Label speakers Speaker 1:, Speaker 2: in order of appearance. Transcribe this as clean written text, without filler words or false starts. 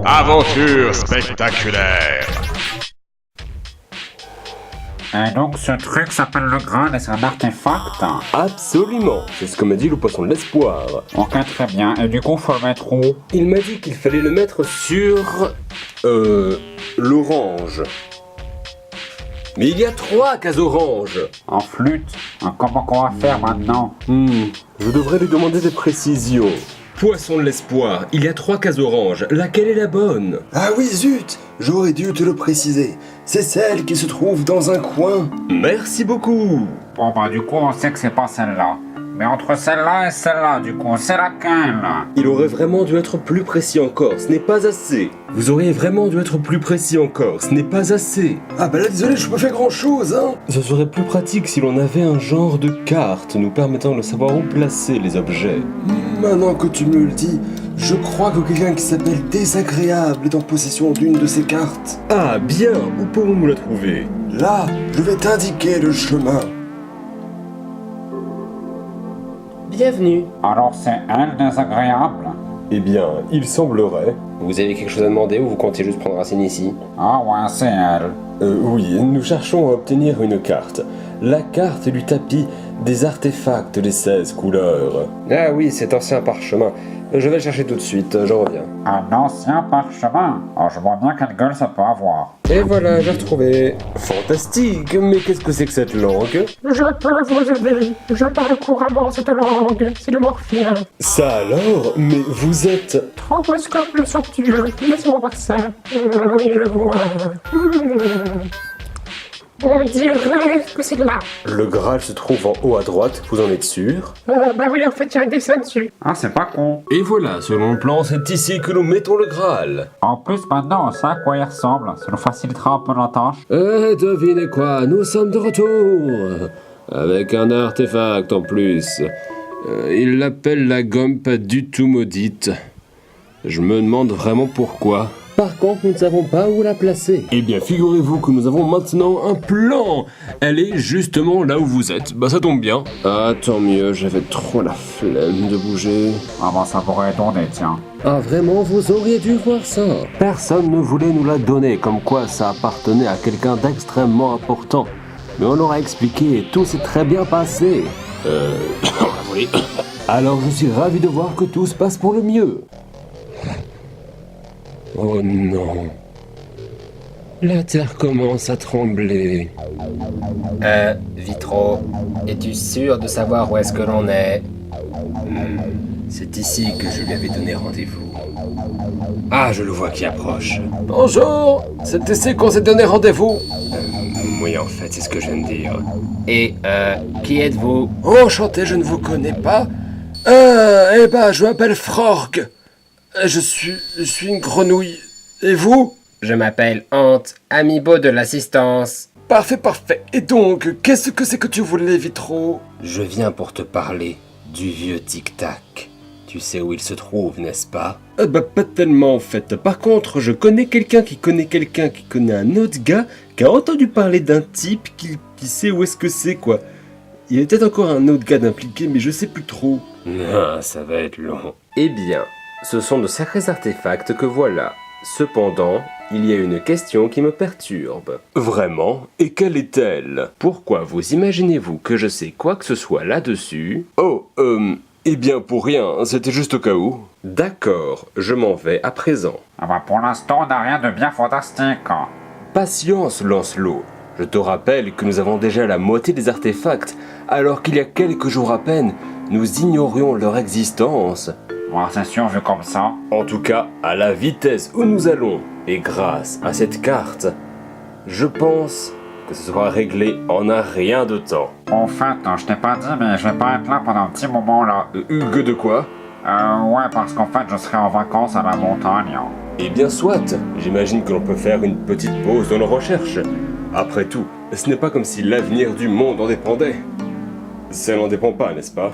Speaker 1: Aventure spectaculaire.
Speaker 2: Et donc ce truc s'appelle le Graal et c'est un artefact?
Speaker 3: Absolument, c'est ce que m'a dit le poisson de l'espoir.
Speaker 2: Ok, très bien. Et du coup, faut le mettre où?
Speaker 3: Il m'a dit qu'il fallait le mettre sur... l'orange. Mais il y a 3 cases oranges.
Speaker 2: En flûte. Comment qu'on va faire maintenant?
Speaker 3: Je devrais lui demander des précisions. Poisson de l'espoir, il y a 3 cases oranges. Laquelle est la bonne?
Speaker 4: Ah oui, zut! J'aurais dû te le préciser. C'est celle qui se trouve dans un coin.
Speaker 3: Merci beaucoup.
Speaker 2: Bon bah du coup, on sait que c'est pas celle-là. Mais entre celle-là et celle-là, du coup, c'est laquelle?
Speaker 3: Il aurait vraiment dû être plus précis encore, ce n'est pas assez. Vous auriez vraiment dû être plus précis encore, ce n'est pas assez.
Speaker 4: Ah bah là, désolé, je peux pas faire grand-chose, hein.
Speaker 3: Ce serait plus pratique si l'on avait un genre de carte nous permettant de savoir où placer les objets.
Speaker 4: Maintenant que tu me le dis, je crois que quelqu'un qui s'appelle Désagréable est en possession d'une de ces cartes.
Speaker 3: Ah bien, où pouvons-nous la trouver?
Speaker 4: Là, je vais t'indiquer le chemin.
Speaker 5: Bienvenue.
Speaker 2: Alors c'est elle, désagréable?
Speaker 3: Eh bien, il semblerait.
Speaker 5: Vous avez quelque chose à demander ou vous comptez juste prendre racine ici?
Speaker 2: Ah ouais, c'est elle.
Speaker 3: Oui, nous cherchons à obtenir une carte. La carte du tapis des artefacts des 16 couleurs.
Speaker 5: Ah oui, cet ancien parchemin. Je vais le chercher tout de suite, je reviens.
Speaker 2: Un ancien parchemin. Oh, je vois bien quelle gueule ça peut avoir.
Speaker 5: Et voilà, j'ai retrouvé.
Speaker 3: Fantastique, mais qu'est-ce que c'est que cette langue?
Speaker 6: Je peux vous aider. Je parle couramment cette langue. C'est le morphien.
Speaker 3: Ça alors? Mais vous êtes...
Speaker 6: Tromboscope le somptueux. Laisse-moi voir ça. Oui, je vois. On dirait que c'est là.
Speaker 3: Le Graal se trouve en haut à droite, vous en êtes sûr?
Speaker 6: Bah oui, en fait, il y a un dessin dessus.
Speaker 2: Ah, c'est pas con.
Speaker 3: Et voilà, selon le plan, c'est ici que nous mettons le Graal.
Speaker 2: En plus, maintenant, on sait à quoi il ressemble. Ça nous facilitera un peu la tâche.
Speaker 3: Devinez quoi, nous sommes de retour. Avec un artefact en plus. Il l'appelle la gomme pas du tout maudite. Je me demande vraiment pourquoi. Par contre, nous ne savons pas où la placer. Eh bien, figurez-vous que nous avons maintenant un plan. Elle est justement là où vous êtes. Bah, ça tombe bien. Ah, tant mieux, j'avais trop la flemme de bouger.
Speaker 2: Ah bah ça pourrait étonner, tiens.
Speaker 3: Ah, vraiment, vous auriez dû voir ça. Personne ne voulait nous la donner, comme quoi ça appartenait à quelqu'un d'extrêmement important. Mais on leur a expliqué et tout s'est très bien passé. Oui. Alors, je suis ravi de voir que tout se passe pour le mieux. Oh non. La terre commence à trembler.
Speaker 5: Vitro, es-tu sûr de savoir où est-ce que l'on est?
Speaker 3: C'est ici que je lui avais donné rendez-vous. Ah, je le vois qui approche.
Speaker 4: Bonjour! C'est ici qu'on s'est donné rendez-vous.
Speaker 3: Oui, en fait, c'est ce que je viens de dire.
Speaker 5: Et, qui êtes-vous?
Speaker 4: Enchanté, je ne vous connais pas. Eh ben, je m'appelle Frog. Je suis une grenouille. Et vous?
Speaker 5: Je m'appelle Hante, amiibo de l'assistance.
Speaker 4: Parfait, parfait. Et donc, qu'est-ce que c'est que tu voulais, Vitro?
Speaker 3: Je viens pour te parler du vieux Tic-Tac. Tu sais où il se trouve, n'est-ce pas? Bah, pas tellement, en fait. Par contre, je connais quelqu'un qui connaît un autre gars qui a entendu parler d'un type qui sait où est-ce que c'est, quoi. Il y a peut-être encore un autre gars d'impliqué, mais je sais plus trop. Ah, ça va être long. Eh bien, ce sont de sacrés artefacts que voilà. Cependant, il y a une question qui me perturbe. Vraiment? Et quelle est-elle? Pourquoi vous imaginez-vous que je sais quoi que ce soit là-dessus? Oh, eh bien pour rien, c'était juste au cas où. D'accord, je m'en vais à présent.
Speaker 2: Ah bah pour l'instant, on n'a rien de bien fantastique.
Speaker 3: Patience, Lancelot. Je te rappelle que nous avons déjà la moitié des artefacts, alors qu'il y a quelques jours à peine, nous ignorions leur existence.
Speaker 2: Ouais, c'est sûr, vu comme ça.
Speaker 3: En tout cas, à la vitesse où nous allons, et grâce à cette carte, je pense que ce sera réglé en un rien de temps.
Speaker 2: En fait, je t'ai pas dit, mais je vais pas être là pendant un petit moment là.
Speaker 3: Hugues de quoi?
Speaker 2: Ouais, parce qu'en fait, je serai en vacances à la montagne.
Speaker 3: Eh bien soit, j'imagine que l'on peut faire une petite pause dans nos recherches. Après tout, ce n'est pas comme si l'avenir du monde en dépendait. Ça n'en dépend pas, n'est-ce pas?